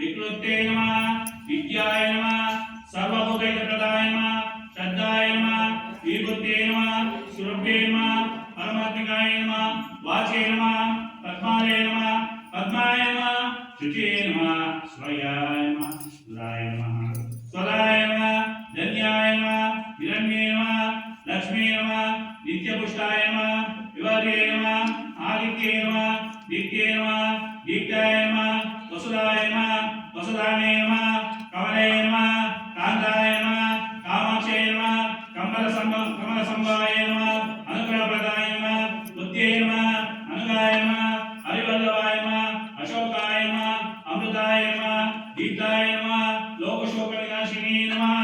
विकृते नमः विद्याय नमः सर्वभूतैकप्रदाय नमः श्रद्धाय नमः विभूते नमः सुरभ्ये नमः परमात्मिकाय नमः वाचे नमः पद्मालय नमः पद्माय नमः शुचे नमः स्वयाय नमः सुराय नमः स्वराय नमः धन्याय नमः हिरण्ये नमः लक्ष्मी नमः नित्यपुष्टाय नमः विवर्ये नमः आदित्ये नमः दीप्ते नमः दीप्ताय नमः वसुदाय नमः वसुदाने नमः कमले नमः कान्ताय नमः कामाक्षे नमः कमलसंभवाय नमः अनुग्रहप्रदाय नमः बुद्धे नमः अनुगाय नमः हरिवल्लभाय नमः अशोकाय नमः अमृताय नमः दीप्ताय नमः लोकशोकविनाशिनी नमः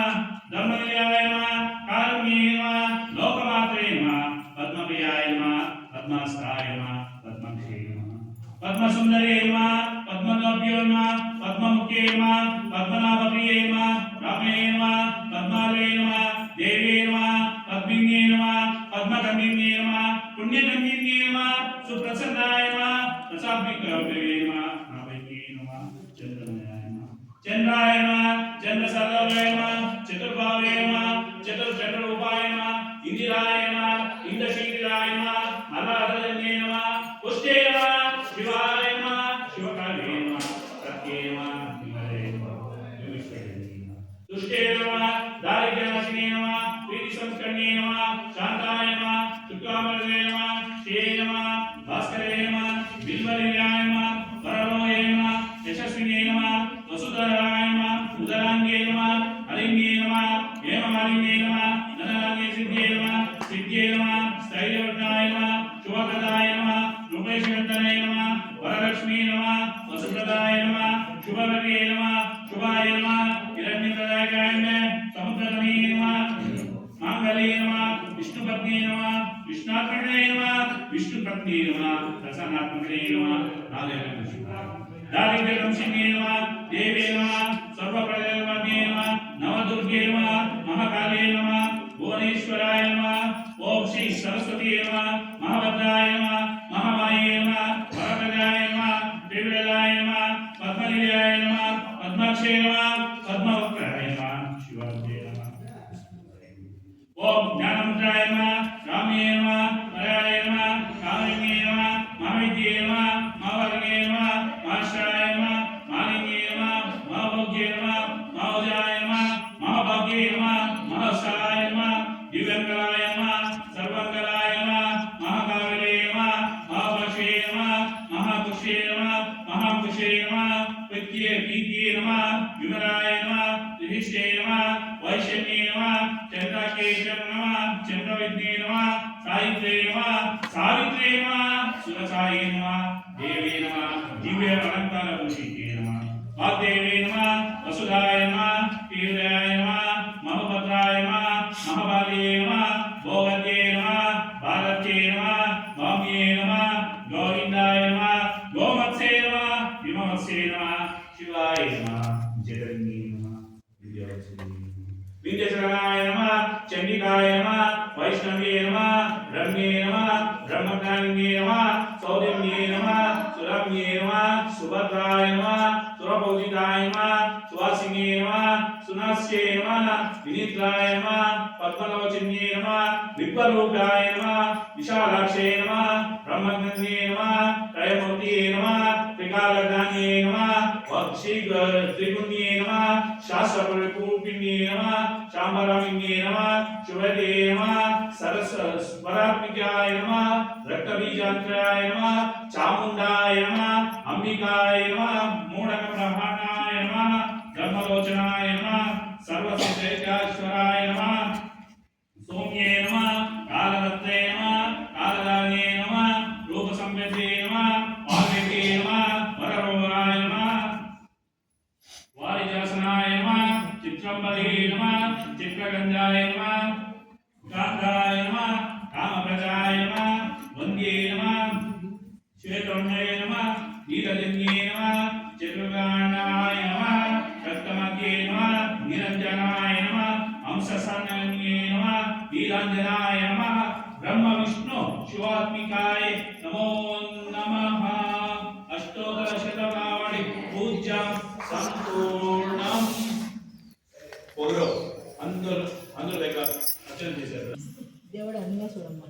धर्मनिलयाय नमः कारुण्ये नमः लोकमात्रे नमः पद्मप्रियाय नमः पद्मास्त्राय नमः पद्मक्षे नमः पद्मसुन्दरे नमः पद्मनाभ्यो नमः पद्ममुखे नमः पद्मनाभप्रिये नमः रामे नमः पद्मालये नमः देवे नमः पद्मिन्ये नमः पद्मकन्दिन्ये नमः पुण्यकन्दिन्ये नमः सुप्रसन्नाय नमः प्रसाद्विग्रहे नमः नाभैक्ये नमः चन्द्रमयाय नमः चन्द्राय नमः चन्द्रसर्वभे नमः चतुर्भावे नमः चतुर्चन्द्ररूपाय नमः इंदिराय नमः इंद्रशीलाय नमः मल्लाधरण्ये नमः पुष्टे नमः शिवाय नमः शिवकाले नमः सत्ये नमः विमले नमः विविष्टये नमः तुष्टे नमः दारिद्र्यनाशिने नमः प्रीतिसंस्करणे नमः शान्ताय नमः शुक्लाम्बरधरे नमः श्रिये नमः भास्करे नमः बिल्वनिलयाय नमः वरलोये नमः यशस्विने नमः वसुधराय नमः उदराङ्गे नमः हरिण्ये नमः हेममालिन्ये नमः धनराङ्गे सिद्ध्ये नमः सिद्ध्ये नमः स्थैर्यवर्धनाय नमः शुभप्रदाय नमः रूपेशवर्धने नमः वरलक्ष्मी नमः वसुप्रदाय नमः शुभवर्ये नमः शुभाय नमः हिरण्यप्रदायकाय नमः समुद्रतमे नमः माङ्गल्ये नमः विष्णुपत्नी नमः विष्णात्मने नमः विष्णुपत्नी नमः प्रसन्नात्मने नमः दारिद्र्यदंशिने नमः देवे नमः सर्वप्रदेवते नमः नवदुर्गे नमः महाकाले नमः भुवनेश्वराय नमः ओम श्री सरस्वती नमः महाभद्राय नमः महामाये नमः वरप्रदाय नमः त्रिविलाय नमः पद्मनिलयाय नमः पद्माक्षे नमः पद्मवक्त्राय नमः शिवाय नमः ओम ज्ञानमुद्राय नमः रामे नमः मलयाय नमः कामिन्ये नमः महाविद्ये नमः महावर्गे नमः महाश्राय नमः मालिन्ये नमः महाभोग्ये नमः महाउजाय नमः महाभाग्ये नमः महासाय नमः दिव्यङ्गलाय नमः सर्वङ्गलाय नमः महाकावले नमः महापशे नमः महापुष्ये नमः महापुष्ये नमः पित्ये पीत्ये नमः विमलाय नमः त्रिहिष्टे नमः वैशन्ये नमः चन्द्राकेशं नमः चन्द्रविद्ये नमः सावित्रे नमः सावित्रे नमः सुरसाये नमः देवे नमः दिव्य अलङ्कारभूषिते नमः वाग्देवे नमः वसुधाय नमः तीव्राय नमः महाभद्राय नमः महाबाले नमः भोगते नमः भारते नमः भौम्ये नमः गोविन्दाय नमः गोमत्से नमः हिमवत्से नमः शिवाय नमः जगन्ये नमः विद्याचरणाय नमः चण्डिकाय नमः वैष्णवे नमः ब्रह्मे नमः ब्रह्मज्ञानिन्ये नमः सौदम्ये नमः सुरम्ये नमः सुभद्राय नमः सुरपूजिताय नमः सुवासिने नमः सुनास्ये नमः विनिद्राय नमः पद्मलोचन्ये नमः विप्लरूपाय नमः विशालाक्षे नमः ब्रह्मज्ञन्ये नमः त्रयमूर्तये नमः त्रिकालज्ञान्ये नमः त्रिगुण्ये नमः शास्त्रपरिपूर्णिन्ये नमः शाम्बरामिन्ये नमः शुभदे नमः सरस्वरात्मिकाय नमः रक्तबीजात्राय नमः चामुण्डाय नमः अंबिकाय नमः मूढकप्रभाणाय नमः धर्मलोचनाय नमः सर्वसिद्धैकाश्वराय नमः सौम्ये नमः कालरत्ने नमः कालदाने नमः रूपसंवेद्ये नमः पार्वते नमः वररोहाय नमः वारिजासनाय नमः चित्रम्बरे नमः चित्रगन्धाय नमः कान्ताय नमः कामप्रजाय नमः वन्द्ये नमः श्वेतवर्णे नमः नीलजन्ये नमः चतुर्गाणाय नमः रक्तमध्ये नमः निरञ्जनाय नमः हंससन्नये नमः नीलाञ्जनाय नमः ब्रह्म विष्णु शिवात्मिकाय नमो नमः अष्टोत्तरशतनामावळि पूज्य పూజ్యం సంపూర్ణం. పొగరు అందరూ దగ్గర అర్చన చేశారు. దేవుడు అన్నీ చూడమ్మా.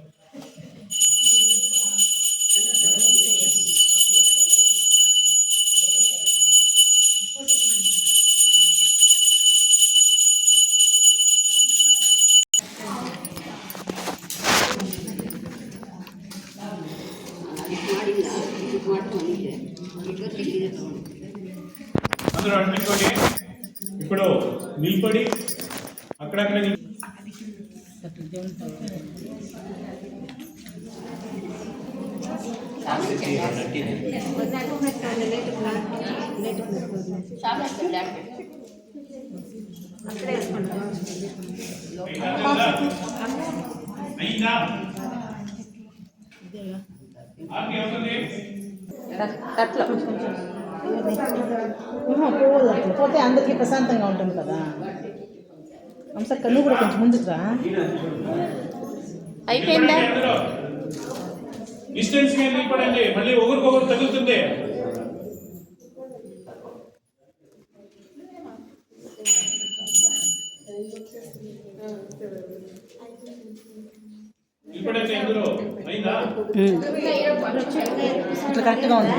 అందరూ అనిపించుకోండి. ఇప్పుడు నిలబడి అక్కడక్కడ అయిందా? పోతే అందరికీ ప్రశాంతంగా ఉంటుంది కదా. అంశక్క నువ్వు కూడా కొంచెం ముందుకు రా. అయిపోయిందా? డిస్టెన్స్ గా నిలబడండి, మళ్ళీ ఒకరికొకరు తగులుతుంది. నిలబడండి అందరూ. అయిందా? ఇట్లా కరెక్ట్గా ఉంది.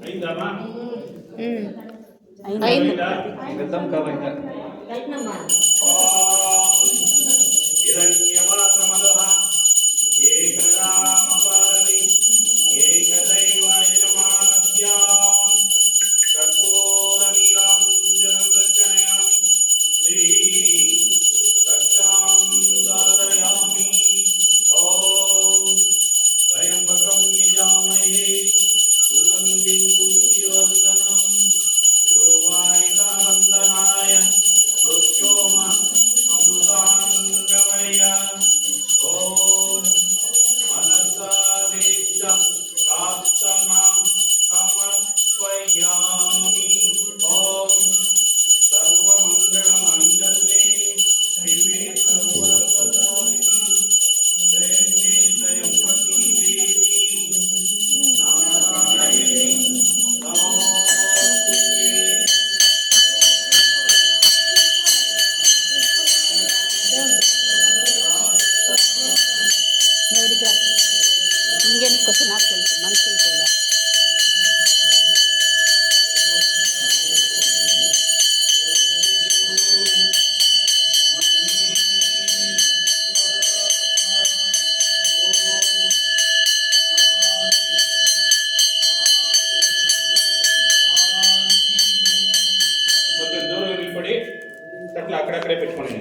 అయిందమ్మా? అయిందా? గతం కాలంగా హిరణ్యవాసమదః ఏకరామపారది ఏకదైవ యజమానస్యాం కర్పూరనీరాంజనం దర్శనయామి శ్రీ రక్షాం దారయామి. ఓం త్రయంబకం నిజామహే సుగంధిం పుష్టివర్ధనం గురువాయుధవందనాయ మృత్యోమ అమృతాంగమయ. ఓం మనసాదీక్ష ప్రార్థనా సమర్పయామి. ఓం సర్వమంగళమంగళే శివే సర్వదారిణి జయంతే జయంపతి దేవి నారాయణి నమోస్తుతే. ఇంకేనికి వస్తే నాకు తెలుసు మనుషులు కూడా. కొంచెం దూరం నిలబడి అట్లా అక్కడక్కడే పెట్టుకోండి.